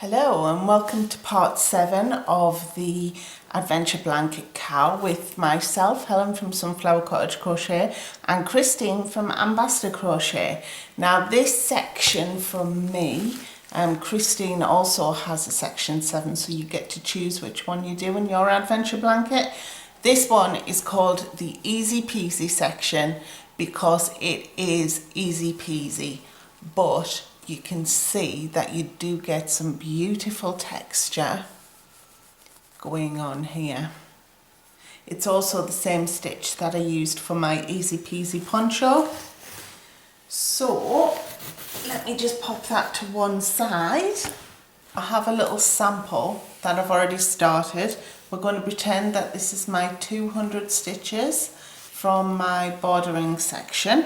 Hello and welcome to part 7 of the Adventure Blanket Cowl with myself, Helen from Sunflower Cottage Crochet, and Christine from Ambassador Crochet. Now this section from me, Christine also has a section 7, so you get to choose which one you do in your adventure blanket. This one is called the Easy Peasy section because it is easy peasy, but you can see that you do get some beautiful texture going on here. It's also the same stitch that I used for my Easy Peasy poncho. So let me just pop that to one side. I have a little sample that I've already started. We're going to pretend that this is my 200 stitches from my bordering section.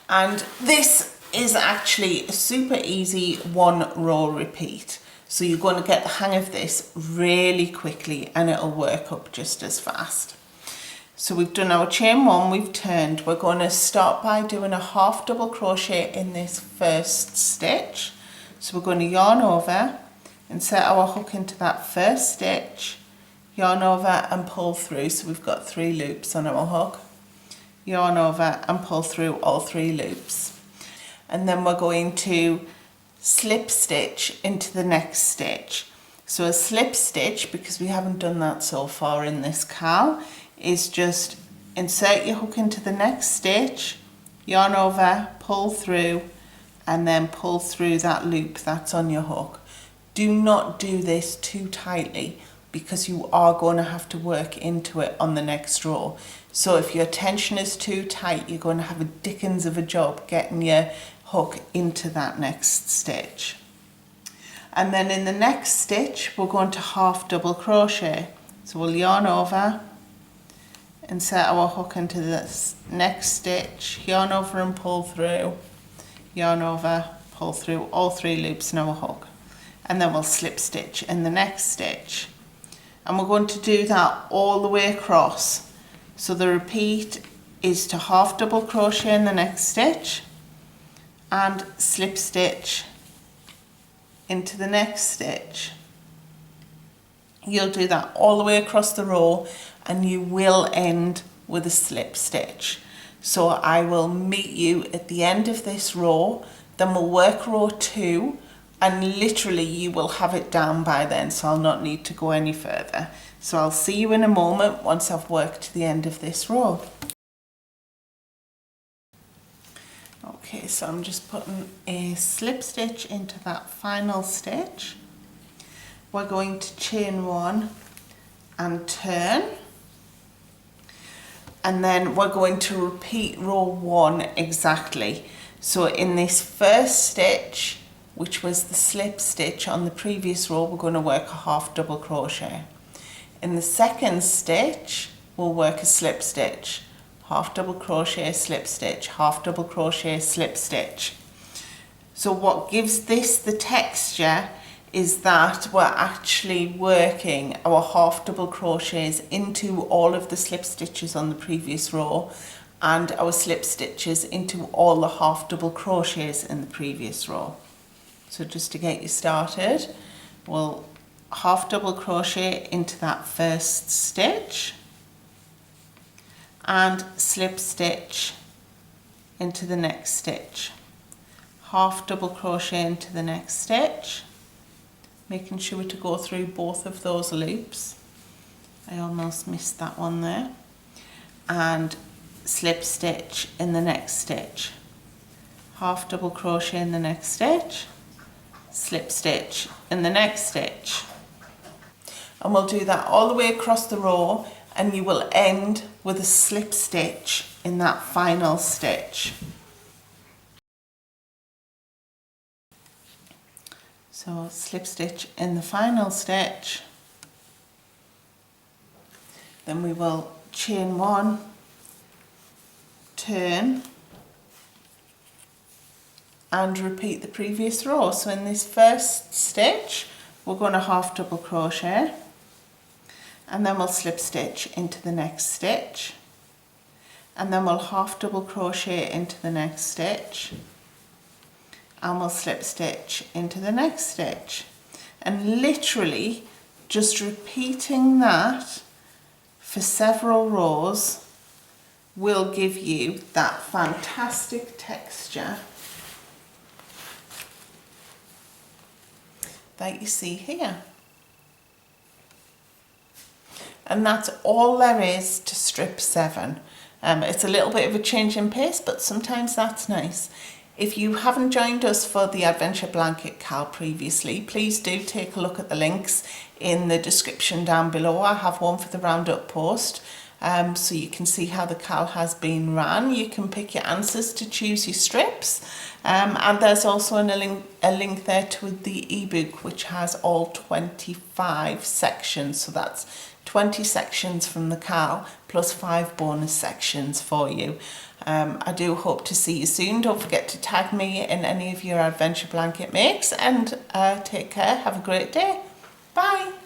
And this is actually a super easy 1 row repeat. So you're going to get the hang of this really quickly and it'll work up just as fast. So we've done our chain 1, we've turned. We're going to start by doing a half double crochet in this first stitch. So we're going to yarn over, insert our hook into that first stitch, yarn over and pull through. So we've got 3 loops on our hook. Yarn over and pull through all 3 loops, and then we're going to slip stitch into the next stitch. So a slip stitch, because we haven't done that so far in this cowl, is just insert your hook into the next stitch, yarn over, pull through, and then pull through that loop that's on your hook. Do not do this too tightly because you are going to have to work into it on the next row. So if your tension is too tight, you're going to have a dickens of a job getting your hook into that next stitch. And then in the next stitch, we're going to half double crochet. So we'll yarn over, insert our hook into this next stitch, yarn over and pull through, yarn over, pull through all 3 loops in our hook. And then we'll slip stitch in the next stitch. And we're going to do that all the way across. So the repeat is to half double crochet in the next stitch and slip stitch into the next stitch. You'll do that all the way across the row and you will end with a slip stitch. So I will meet you at the end of this row, then we'll work row 2, and literally you will have it down by then, so I'll not need to go any further. So I'll see you in a moment once I've worked to the end of this row. Okay, so I'm just putting a slip stitch into that final stitch. We're going to chain 1 and turn. And then we're going to repeat row 1 exactly. So in this first stitch, which was the slip stitch on the previous row, we're going to work a half double crochet. In the second stitch, we'll work a slip stitch, half double crochet, slip stitch, half double crochet, slip stitch. So what gives this the texture is that we're actually working our half double crochets into all of the slip stitches on the previous row and our slip stitches into all the half double crochets in the previous row. So just to get you started, we'll half double crochet into that first stitch and slip stitch into the next stitch. Half double crochet into the next stitch, making sure to go through both of those loops. I almost missed that one there. And slip stitch in the next stitch. Half double crochet in the next stitch, slip stitch in the next stitch, and we'll do that all the way across the row and you will end with a slip stitch in that final stitch. So slip stitch in the final stitch, then we will chain 1, turn, and repeat the previous row. So in this first stitch, we're going to half double crochet, and then we'll slip stitch into the next stitch, and then we'll half double crochet into the next stitch, and we'll slip stitch into the next stitch. And literally just repeating that for several rows will give you that fantastic texture that you see here. And that's all there is to strip 7. It's a little bit of a change in pace, but sometimes that's nice. If you haven't joined us for the Adventure Blanket Cal previously, please do take a look at the links in the description down below. I have one for the roundup post, so you can see how the Cal has been ran. You can pick your answers to choose your strips, and there's also a link there to the ebook, which has all 25 sections. So that's 20 sections from the Cal plus 5 bonus sections for you. I do hope to see you soon. Don't forget to tag me in any of your adventure blanket makes, and take care. Have a great day. Bye.